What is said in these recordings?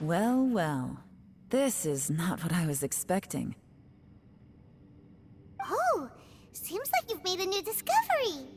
Well, well. This is not what I was expecting. Oh, seems like you've made a new discovery.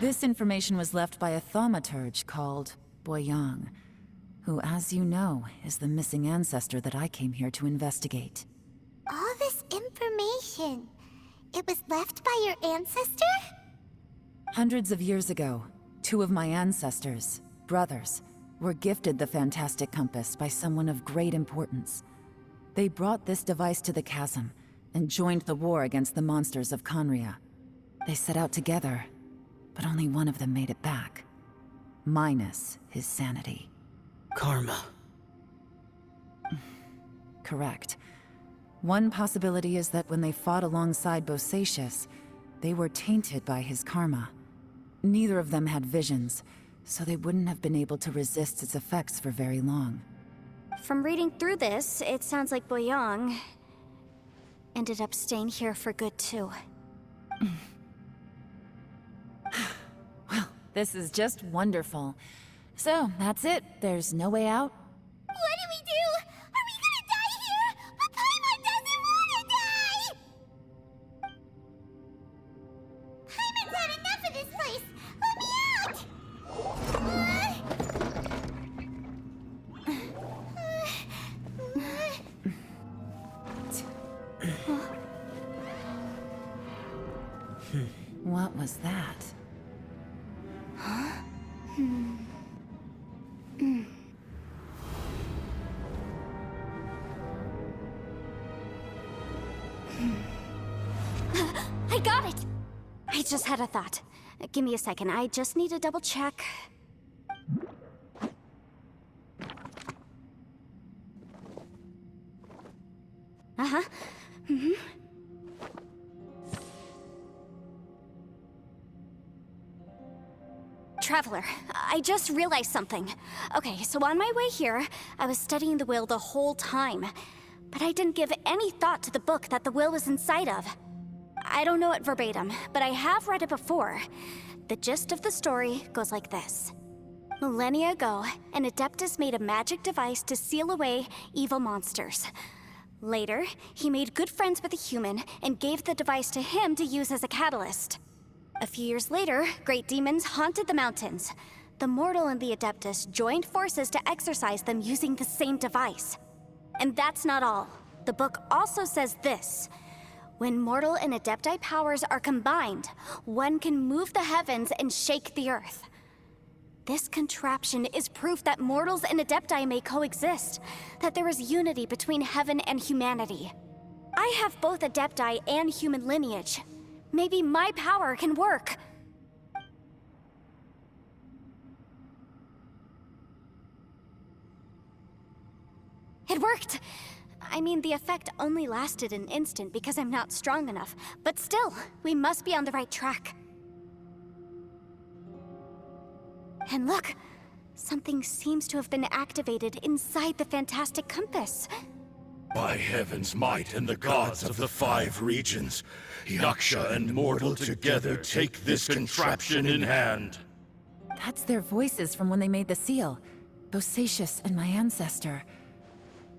This information was left by a thaumaturge called Boyang, who, as you know, is the missing ancestor that I came here to investigate. All this information, it was left by your ancestor? Hundreds of years ago, two of my ancestors, brothers, were gifted the fantastic compass by someone of great importance. They brought this device to the chasm and joined the war against the monsters of Conria. They set out together, but only one of them made it back. Minus his sanity. Karma. Correct. One possibility is that when they fought alongside Bosacius, they were tainted by his karma. Neither of them had visions, so they wouldn't have been able to resist its effects for very long. From reading through this, it sounds like Boyang ended up staying here for good too. Well, this is just wonderful. So, that's it. There's no way out? What do we do? Are we gonna die here? But Paimon doesn't wanna die! Paimon's had enough of this place! Let me out! What was that? I got it! I just had a thought. Give me a second, I just need to double check. Uh-huh. Traveler, I just realized something. Okay, so on my way here, I was studying the will the whole time. But I didn't give any thought to the book that the will was inside of. I don't know it verbatim, but I have read it before. The gist of the story goes like this. Millennia ago, an Adeptus made a magic device to seal away evil monsters. Later, he made good friends with a human and gave the device to him to use as a catalyst. A few years later, great demons haunted the mountains. The mortal and the Adeptus joined forces to exorcise them using the same device. And that's not all. The book also says this. When mortal and adepti powers are combined, one can move the heavens and shake the earth. This contraption is proof that mortals and adepti may coexist, that there is unity between heaven and humanity. I have both adepti and human lineage. Maybe my power can work. It worked! I mean, the effect only lasted an instant because I'm not strong enough, but still, we must be on the right track. And look! Something seems to have been activated inside the fantastic compass. By heaven's might and the gods of the 5 regions, Yaksha and mortal together take this contraption in hand. That's their voices from when they made the seal. Bosacius and my ancestor.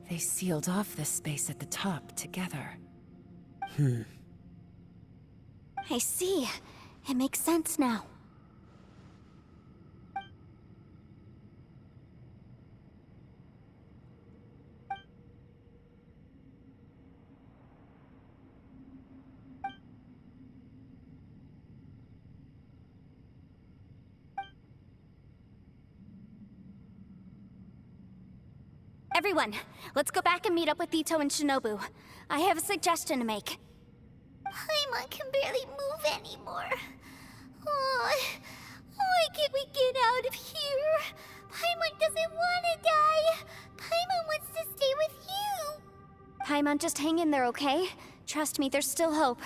They sealed off this space at the top together. I see. It makes sense now. Everyone, let's go back and meet up with Ito and Shinobu. I have a suggestion to make. Paimon can barely move anymore. Oh, why can't we get out of here? Paimon doesn't want to die. Paimon wants to stay with you. Paimon, just hang in there, okay? Trust me, there's still hope.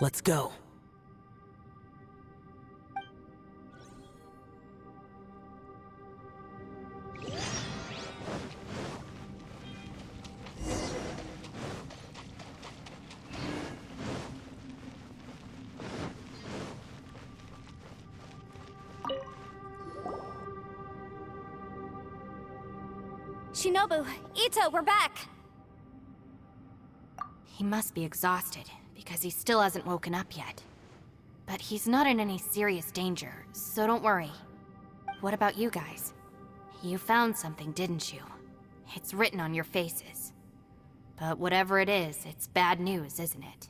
Let's go. Shinobu, Ito, we're back! He must be exhausted, because he still hasn't woken up yet. But he's not in any serious danger, so don't worry. What about you guys? You found something, didn't you? It's written on your faces. But whatever it is, it's bad news, isn't it?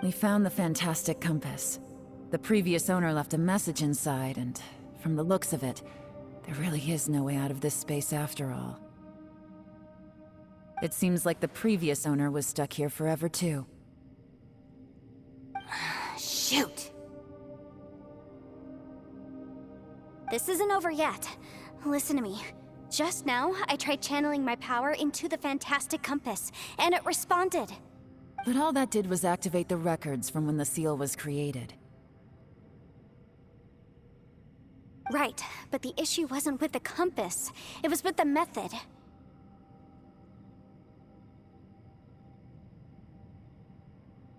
We found the fantastic compass. The previous owner left a message inside, and from the looks of it, there really is no way out of this space after all. It seems like the previous owner was stuck here forever too. Shoot! This isn't over yet. Listen to me. Just now, I tried channeling my power into the fantastic compass, and it responded. But all that did was activate the records from when the seal was created. Right, but the issue wasn't with the compass. It was with the method.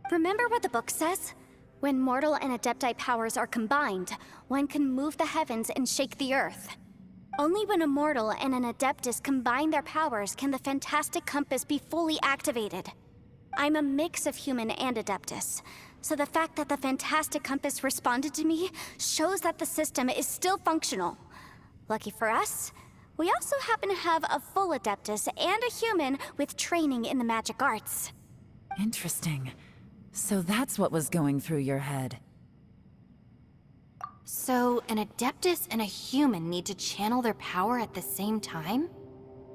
Remember what the book says? When mortal and adepti powers are combined, one can move the heavens and shake the earth. Only when a mortal and an adeptus combine their powers can the fantastic compass be fully activated. I'm a mix of human and adeptus, so the fact that the fantastic compass responded to me shows that the system is still functional. Lucky for us, we also happen to have a full adeptus and a human with training in the magic arts. Interesting. So that's what was going through your head. So, an Adeptus and a human need to channel their power at the same time?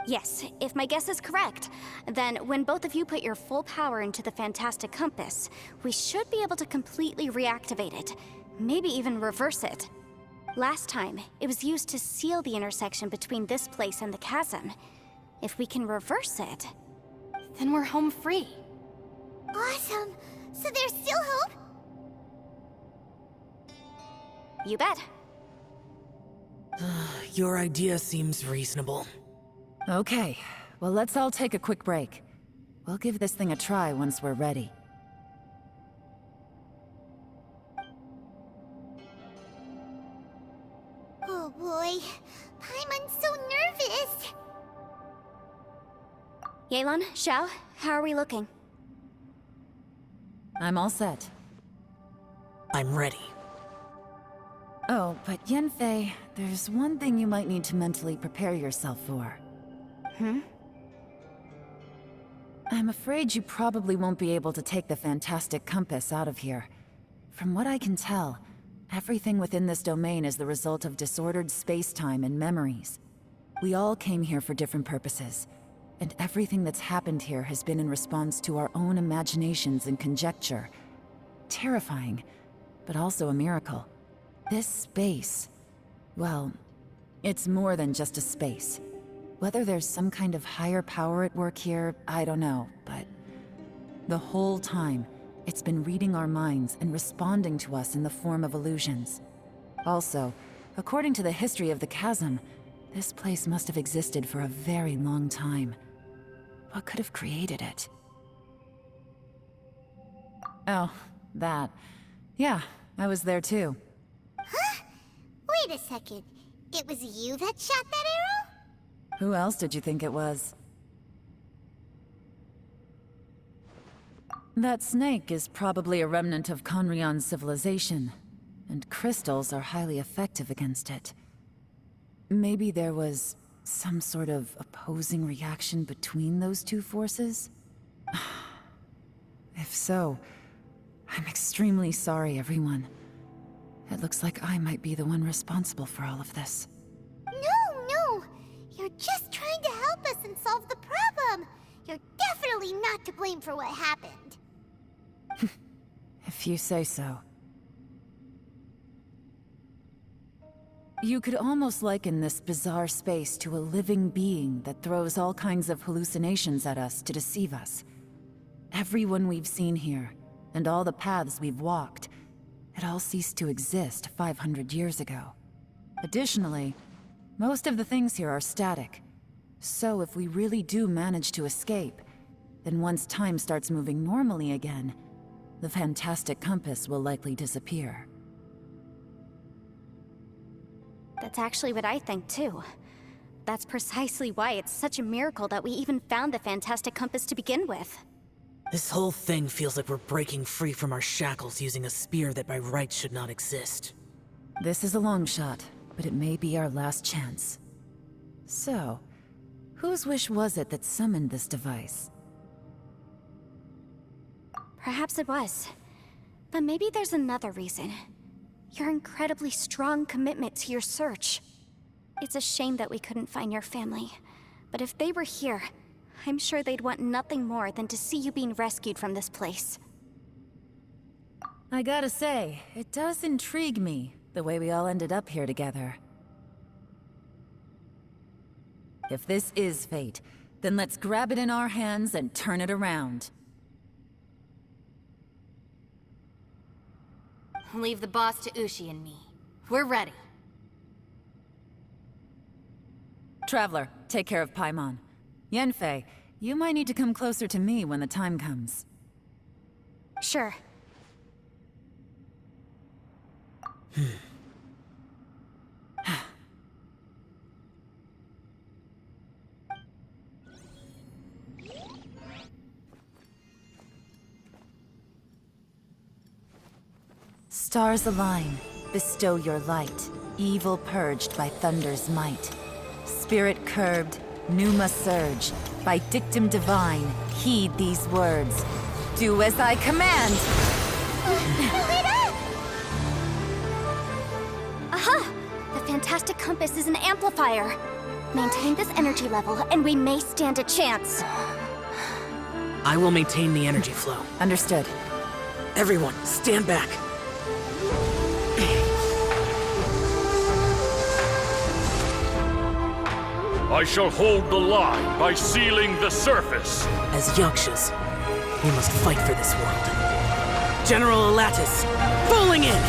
Yes, if my guess is correct, then when both of you put your full power into the fantastic compass, we should be able to completely reactivate it, maybe even reverse it. Last time, it was used to seal the intersection between this place and the chasm. If we can reverse it, Then we're home free. Awesome. So there's still hope? you bet. Your idea seems reasonable. Okay, well let's all take a quick break. We'll give this thing a try once we're ready. Oh boy. Paimon's so nervous. Yelan, Xiao, how are we looking? I'm all set. I'm ready. Oh, but Yanfei, there's one thing you might need to mentally prepare yourself for. I'm afraid you probably won't be able to take the fantastic compass out of here. From what I can tell, everything within this domain is the result of disordered space-time and memories. We all came here for different purposes, and everything that's happened here has been in response to our own imaginations and conjecture. Terrifying, but also a miracle. This space, well, it's more than just a space. Whether there's some kind of higher power at work here, I don't know, but the whole time, it's been reading our minds and responding to us in the form of illusions. Also, according to the history of the chasm, this place must have existed for a very long time. What could have created it? Oh, that. Yeah, I was there too. Huh? Wait a second. It was you that shot that arrow? Who else did you think it was? That snake is probably a remnant of Conrion's civilization, and crystals are highly effective against it. Maybe there was some sort of opposing reaction between those two forces? If so, I'm extremely sorry, everyone. It looks like I might be the one responsible for all of this. No! You're just trying to help us and solve the problem! You're definitely not to blame for what happened. If you say so. You could almost liken this bizarre space to a living being that throws all kinds of hallucinations at us to deceive us. Everyone we've seen here, and all the paths we've walked, it all ceased to exist 500 years ago. Additionally, most of the things here are static. So if we really do manage to escape, then once time starts moving normally again, the fantastic compass will likely disappear. That's actually what I think too. That's precisely why it's such a miracle that we even found the fantastic compass to begin with. This whole thing feels like we're breaking free from our shackles using a spear that by rights should not exist. This is a long shot, but it may be our last chance. So, whose wish was it that summoned this device? Perhaps it was. But maybe there's another reason. Your incredibly strong commitment to your search. It's a shame that we couldn't find your family. But if they were here, I'm sure they'd want nothing more than to see you being rescued from this place. I gotta say, it does intrigue me, the way we all ended up here together. If this is fate, then let's grab it in our hands and turn it around. Leave the boss to Ushi and me. We're ready. Traveler, take care of Paimon. Yanfei, you might need to come closer to me when the time comes. Sure. Stars align, bestow your light, evil purged by thunder's might. Spirit curbed, pneuma surge, by dictum divine, heed these words. Do as I command! Aha! The fantastic compass is an amplifier. Maintain this energy level, and we may stand a chance. I will maintain the energy flow. Understood. Everyone, stand back. I shall hold the line by sealing the surface. As Yakshas, we must fight for this world. General Elatus, falling in!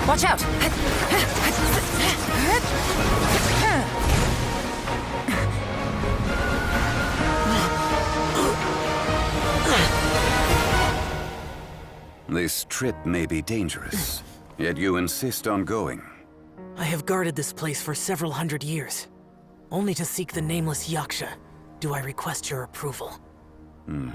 Watch out! This trip may be dangerous, yet you insist on going. I have guarded this place for several hundred years. Only to seek the nameless Yaksha, do I request your approval. You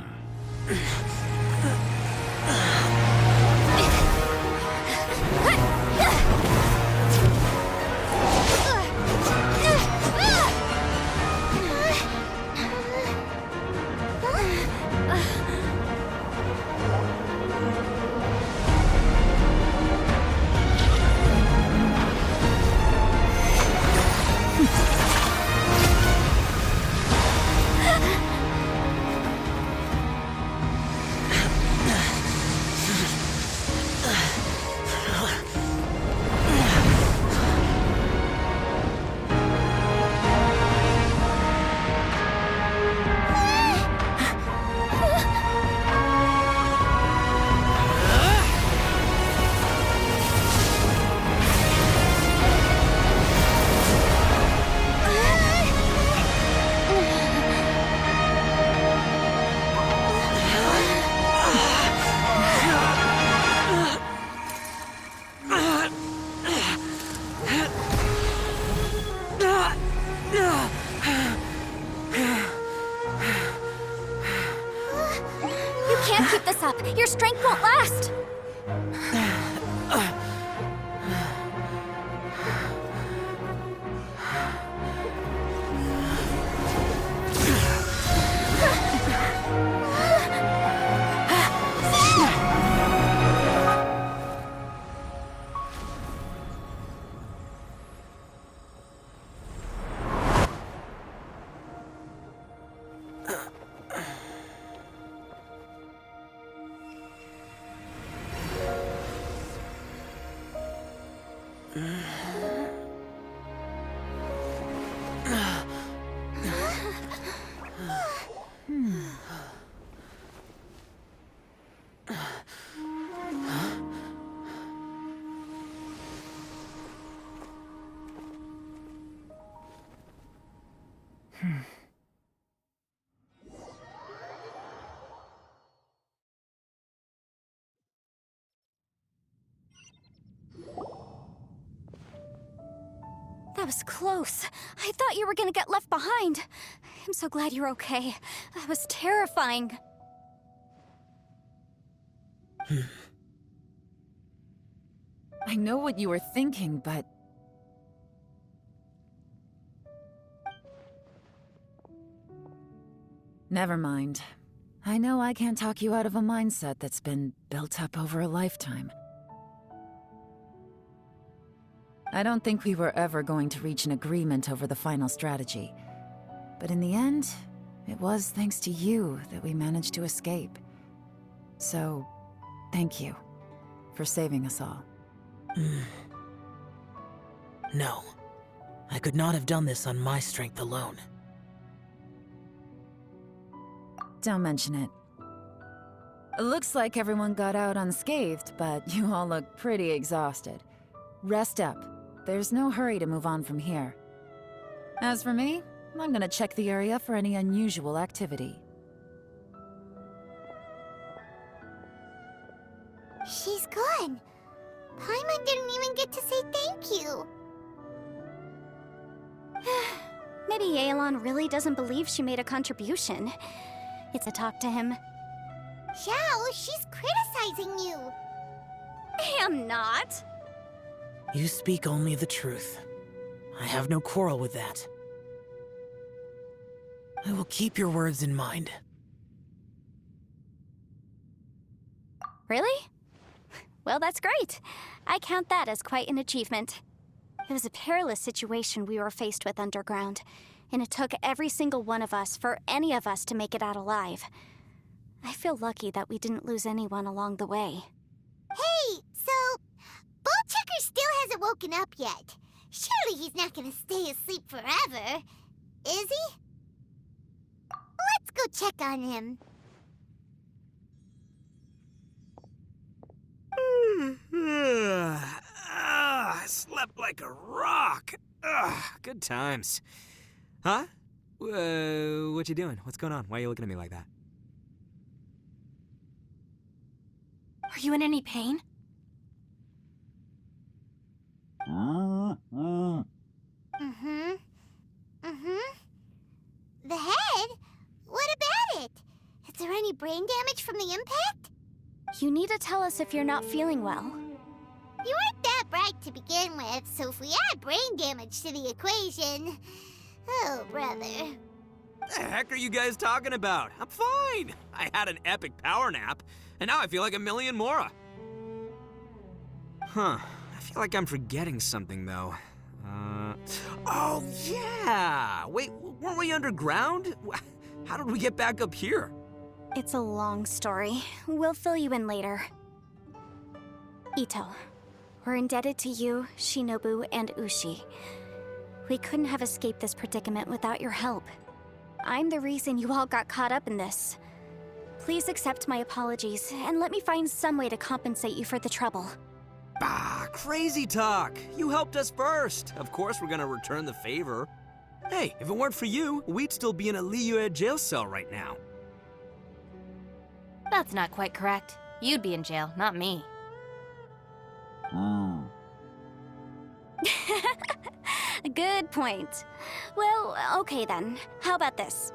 can't keep this up. Your strength won't last. That was close. I thought you were gonna get left behind. I'm so glad you're okay. That was terrifying. I know what you were thinking, but... Never mind. I know I can't talk you out of a mindset that's been built up over a lifetime. I don't think we were ever going to reach an agreement over the final strategy. But in the end, it was thanks to you that we managed to escape. So, thank you for saving us all. No. I could not have done this on my strength alone. Don't mention it. It looks like everyone got out unscathed, but you all look pretty exhausted. Rest up. There's no hurry to move on from here. As for me, I'm gonna check the area for any unusual activity. She's gone. Paimon didn't even get to say thank you. Maybe Yelan really doesn't believe she made a contribution. It's a talk to him. Xiao, she's criticizing you. I am not. You speak only the truth. I have no quarrel with that. I will keep your words in mind. Really? Well, that's great. I count that as quite an achievement. It was a perilous situation we were faced with underground, and it took every single one of us for any of us to make it out alive. I feel lucky that we didn't lose anyone along the way. Hey, so... Ballchecker still hasn't woken up yet. Surely he's not gonna stay asleep forever, is he? Let's go check on him. I slept like a rock. Good times. Huh? What you doing? What's going on? Why are you looking at me like that? Are you in any pain? The head? What about it? Is there any brain damage from the impact? You need to tell us if you're not feeling well. You weren't that bright to begin with, so if we add brain damage to the equation... Oh, brother. The heck are you guys talking about? I'm fine. I had an epic power nap, and now I feel like a million more. Huh. I feel like I'm forgetting something, though. Oh, yeah! Wait, weren't we underground? How did we get back up here? It's a long story. We'll fill you in later. Ito, we're indebted to you, Shinobu, and Ushi. We couldn't have escaped this predicament without your help. I'm the reason you all got caught up in this. Please accept my apologies, and let me find some way to compensate you for the trouble. Bah, crazy talk. You helped us first. Of course we're gonna return the favor. Hey, if it weren't for you, we'd still be in a Liyue jail cell right now. That's not quite correct. You'd be in jail, not me. Good point. Well, okay then. How about this?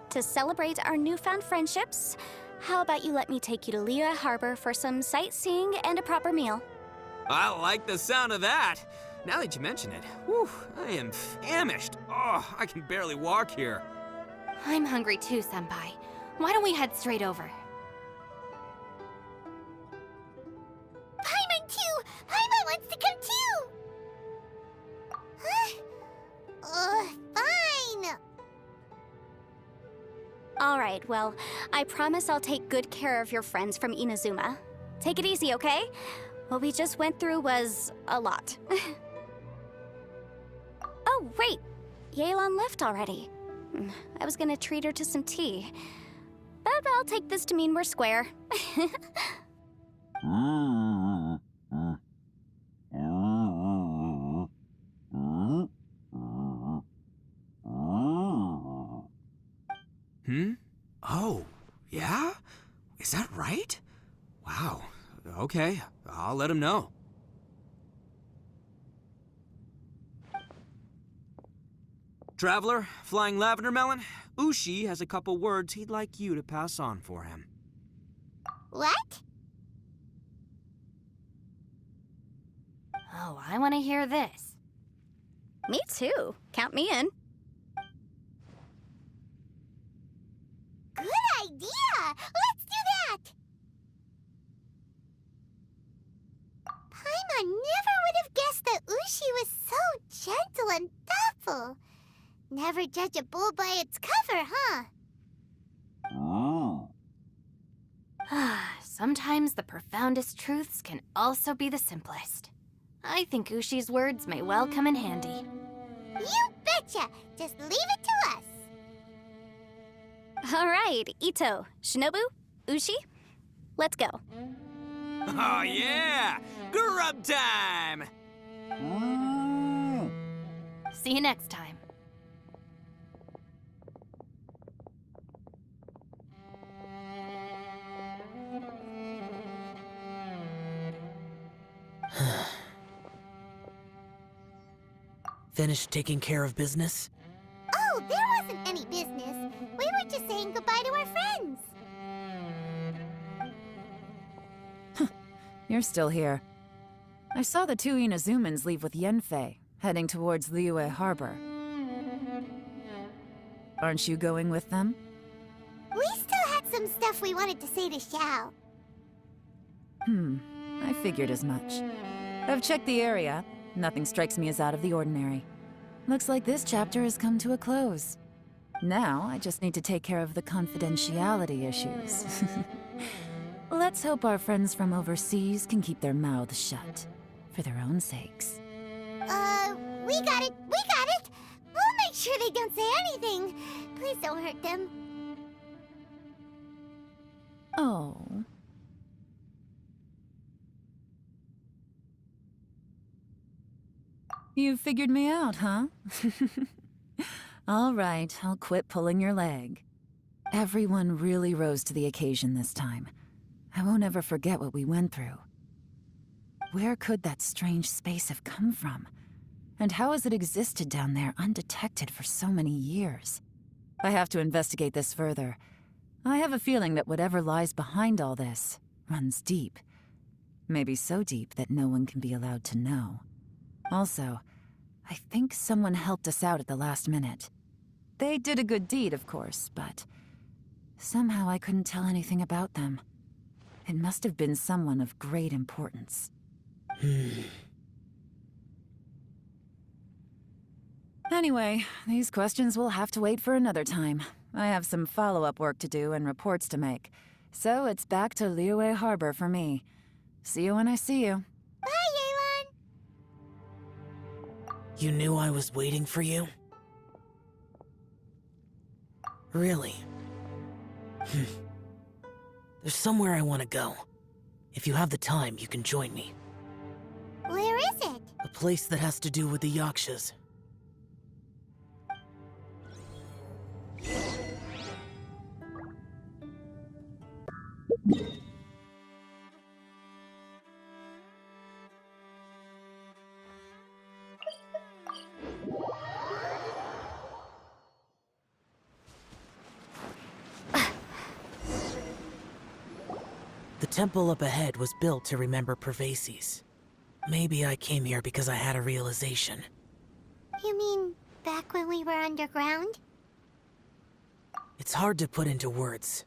To celebrate our newfound friendships, how about you let me take you to Liyue Harbor for some sightseeing and a proper meal? I like the sound of that. Now that you mention it, whew, I am famished. Oh, I can barely walk here. I'm hungry too, Senpai. Why don't we head straight over? Paimon too! Paimon wants to come too! Huh? Fine! Alright, well, I promise I'll take good care of your friends from Inazuma. Take it easy, okay? What we just went through was a lot. Oh, wait! Yelan left already. I was gonna treat her to some tea. But I'll take this to mean we're square. Oh, yeah? Is that right? Wow. Okay, I'll let him know. Traveler, Flying Lavender Melon, Ushi has a couple words he'd like you to pass on for him. What? Oh, I want to hear this. Me too. Count me in. Good idea! Let's do that! Paimon never would have guessed that Ushi was so gentle and thoughtful. Never judge a bull by its cover, huh? Sometimes the profoundest truths can also be the simplest. I think Ushi's words may well come in handy. You betcha! Just leave it to us! Alright, Ito, Shinobu, Ushi, let's go. Oh yeah! Grub time! See you next time. Finished taking care of business? Oh, there wasn't any business. We were just saying goodbye to our friends. You're still here. I saw the two Inazumans leave with Yenfei, heading towards Liyue Harbor. Aren't you going with them? We still had some stuff we wanted to say to Xiao. I figured as much. I've checked the area. Nothing strikes me as out of the ordinary. Looks like this chapter has come to a close. Now, I just need to take care of the confidentiality issues. Let's hope our friends from overseas can keep their mouths shut. For their own sakes. We got it! We got it! We'll make sure they don't say anything. Please don't hurt them. Oh. You figured me out, huh? All right, I'll quit pulling your leg. Everyone really rose to the occasion this time. I won't ever forget what we went through. Where could that strange space have come from? And how has it existed down there undetected for so many years? I have to investigate this further. I have a feeling that whatever lies behind all this runs deep. Maybe so deep that no one can be allowed to know. Also, I think someone helped us out at the last minute. They did a good deed, of course, but somehow I couldn't tell anything about them. It must have been someone of great importance. Anyway, these questions will have to wait for another time. I have some follow-up work to do and reports to make. So it's back to Liyue Harbor for me. See you when I see you. Bye, Yelan! You knew I was waiting for you? Really? There's somewhere I want to go. If you have the time, you can join me. Where is it? A place that has to do with the Yakshas. The temple up ahead was built to remember Pervases. Maybe I came here because I had a realization. You mean back when we were underground? It's hard to put into words.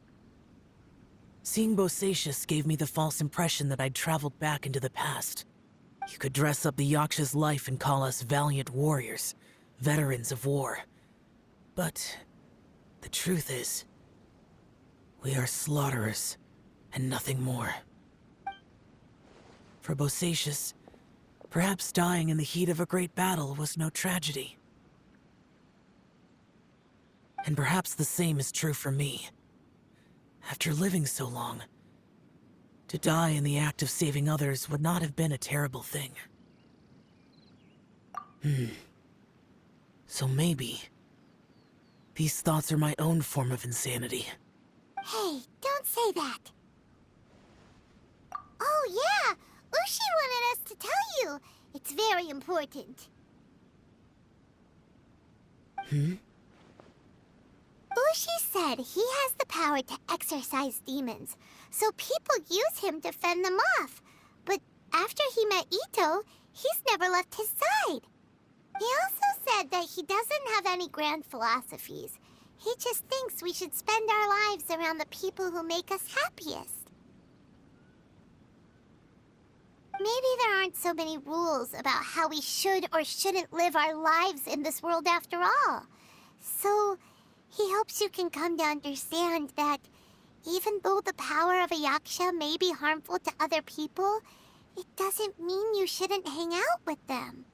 Seeing Bosacius gave me the false impression that I'd traveled back into the past. You could dress up the Yaksha's life and call us valiant warriors, veterans of war. But the truth is, we are slaughterers, and nothing more. For Bosacius, perhaps dying in the heat of a great battle was no tragedy. And perhaps the same is true for me. After living so long, to die in the act of saving others would not have been a terrible thing. So maybe these thoughts are my own form of insanity. Hey, don't say that. Oh yeah, Ushi wanted us to tell you. It's very important. Ushi said he has the power to exorcise demons, so people use him to fend them off. But after he met Ito, he's never left his side. He also said that he doesn't have any grand philosophies. He just thinks we should spend our lives around the people who make us happiest. Maybe there aren't so many rules about how we should or shouldn't live our lives in this world after all. So, he hopes you can come to understand that even though the power of a Yaksha may be harmful to other people, it doesn't mean you shouldn't hang out with them.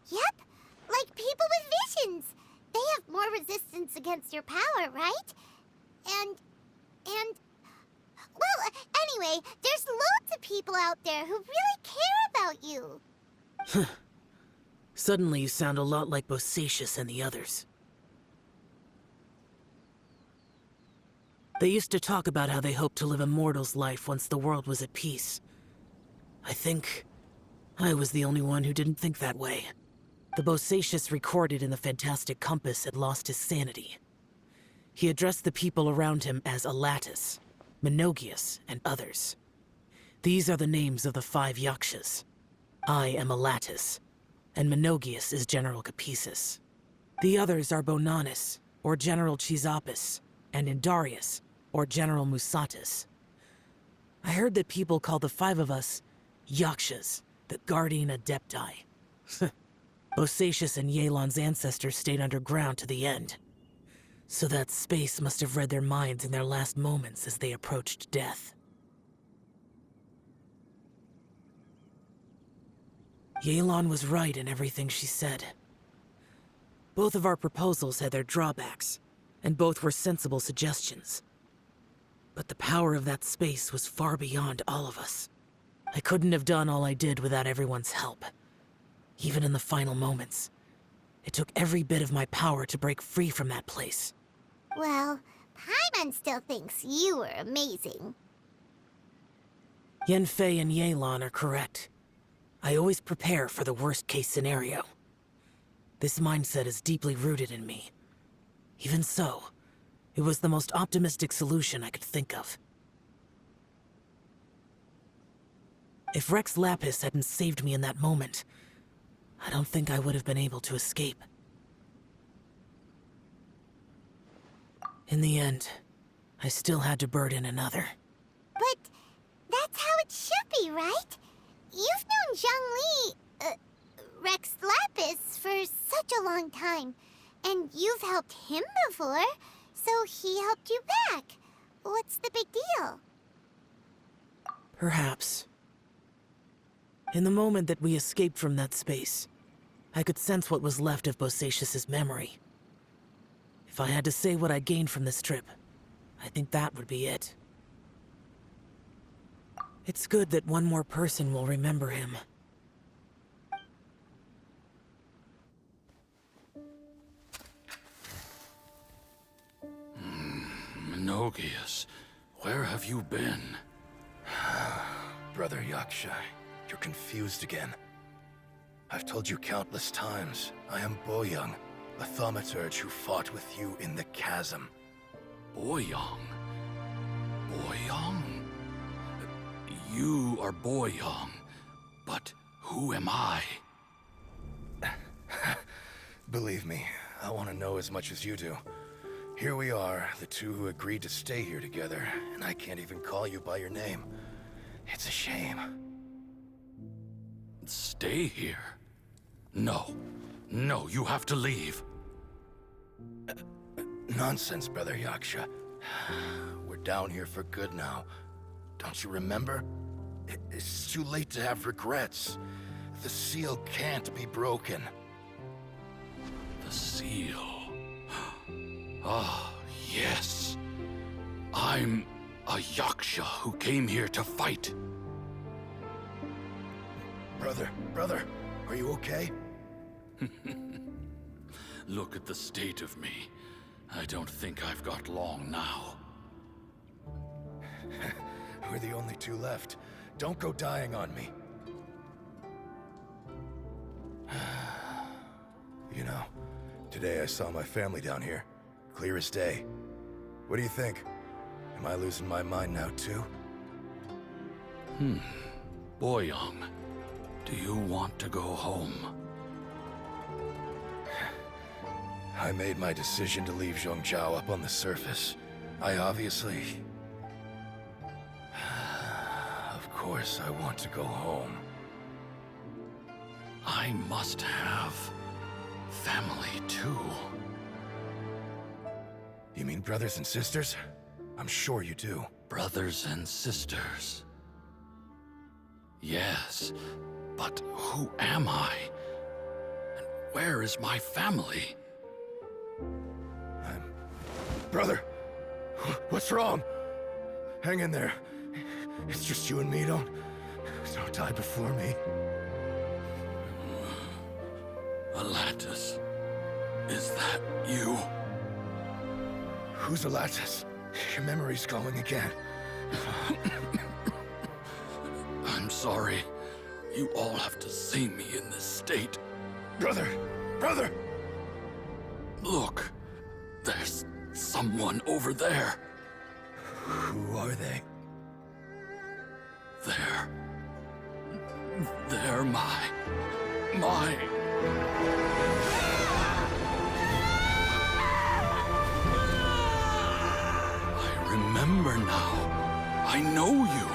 Yep, like people with visions. They have more resistance against your power, right? And... Well, anyway, there's loads of people out there who really care about you. Suddenly you sound a lot like Bosacius and the others. They used to talk about how they hoped to live a mortal's life once the world was at peace. I think I was the only one who didn't think that way. The Bosacius recorded in the Fantastic Compass had lost his sanity. He addressed the people around him as Alatus, Menogius, and others. These are the names of the 5 Yakshas. I am Alatus, and Menogius is General Capisis. The others are Bonanis, or General Chisapis, and Indarius, or General Musatis. I heard that people call the 5 of us Yakshas, the Guardian Adepti. Bosacius and Yelan's ancestors stayed underground to the end. So that space must have read their minds in their last moments as they approached death. Yelan was right in everything she said. Both of our proposals had their drawbacks, and both were sensible suggestions. But the power of that space was far beyond all of us. I couldn't have done all I did without everyone's help. Even in the final moments, it took every bit of my power to break free from that place. Well, Paimon Lan still thinks you were amazing. Yanfei and Yelan are correct. I always prepare for the worst-case scenario. This mindset is deeply rooted in me. Even so, it was the most optimistic solution I could think of. If Rex Lapis hadn't saved me in that moment, I don't think I would have been able to escape. In the end, I still had to burden another. But that's how it should be, right? You've known Zhang Li, Rex Lapis, for such a long time. And you've helped him before, so he helped you back. What's the big deal? Perhaps. In the moment that we escaped from that space, I could sense what was left of Bosacius's memory. If I had to say what I gained from this trip, I think that would be it. It's good that one more person will remember him. Menogias, where have you been? Brother Yaksha, you're confused again. I've told you countless times, I am Boyoung, the thaumaturge who fought with you in the chasm. Boyoung? Boyoung? You are Boyoung, but who am I? Believe me, I want to know as much as you do. Here we are, the two who agreed to stay here together, and I can't even call you by your name. It's a shame. Stay here? No. No, you have to leave. Nonsense, Brother Yaksha. We're down here for good now. Don't you remember? It's too late to have regrets. The seal can't be broken. The seal. Ah, yes. I'm a Yaksha who came here to fight. Brother, are you okay? Look at the state of me. I don't think I've got long now. We're the only two left. Don't go dying on me. You know, today I saw my family down here. Clear as day. What do you think? Am I losing my mind now too? Boyoung, do you want to go home? I made my decision to leave Zhongzhou up on the surface. I obviously... Of course I want to go home. I must have family too. You mean brothers and sisters? I'm sure you do. Brothers and sisters. Yes, but who am I? And where is my family? Brother! What's wrong? Hang in there. It's just you and me, don't die before me. Alatus, is that you? Who's Alatus? Your memory's going again. I'm sorry. You all have to see me in this state. Brother! Look, there's someone over there. Who are they? They're my... I remember now. I know you.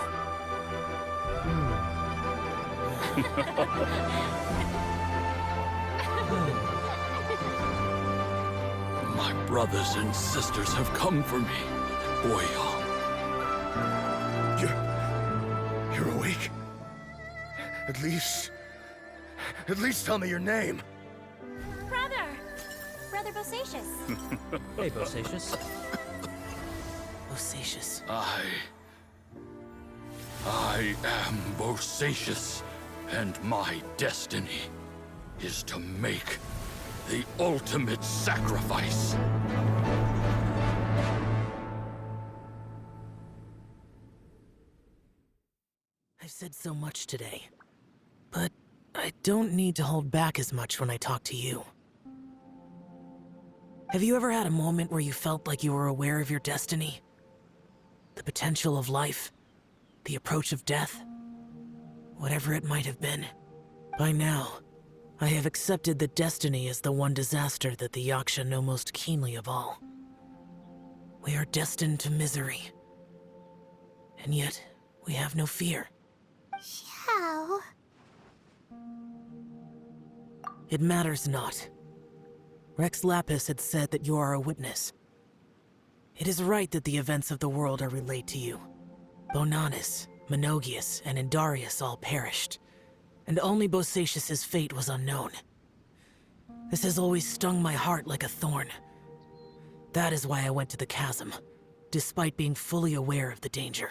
My brothers and sisters have come for me, Boyoung. You're awake? At least tell me your name. Brother Bosacius. Hey, Bosacius. Bosacius. I am Bosacius, and my destiny is to make the ultimate sacrifice. I've said so much today, but I don't need to hold back as much when I talk to you. Have you ever had a moment where you felt like you were aware of your destiny? The potential of life? The approach of death? Whatever it might have been. By now, I have accepted that destiny is the one disaster that the Yaksha know most keenly of all. We are destined to misery. And yet, we have no fear. Xiao. It matters not. Rex Lapis had said that you are a witness. It is right that the events of the world are relayed to you. Bonanis, Menogias, and Indarius all perished, and only Bosacius's fate was unknown. This has always stung my heart like a thorn. That is why I went to the chasm, despite being fully aware of the danger.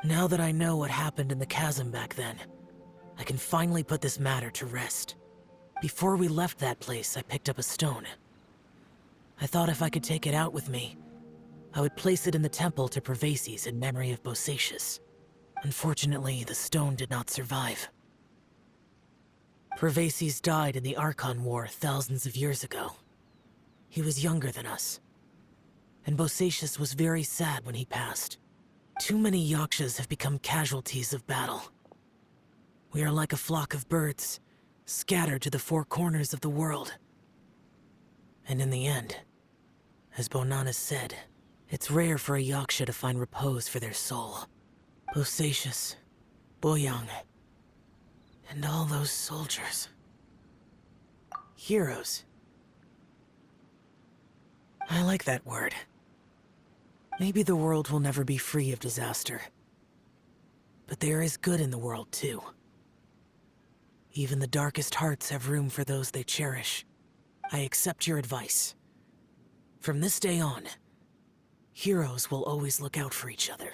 Now that I know what happened in the chasm back then, I can finally put this matter to rest. Before we left that place, I picked up a stone. I thought if I could take it out with me, I would place it in the temple to Pervases in memory of Bosacius. Unfortunately, the stone did not survive. Pervases died in the Archon War thousands of years ago. He was younger than us, and Bosacius was very sad when he passed. Too many Yakshas have become casualties of battle. We are like a flock of birds, scattered to the four corners of the world. And in the end, as Bonanis said, it's rare for a Yaksha to find repose for their soul. Bosacius, Boyang, and all those soldiers. Heroes. I like that word. Maybe the world will never be free of disaster. But there is good in the world, too. Even the darkest hearts have room for those they cherish. I accept your advice. From this day on, heroes will always look out for each other.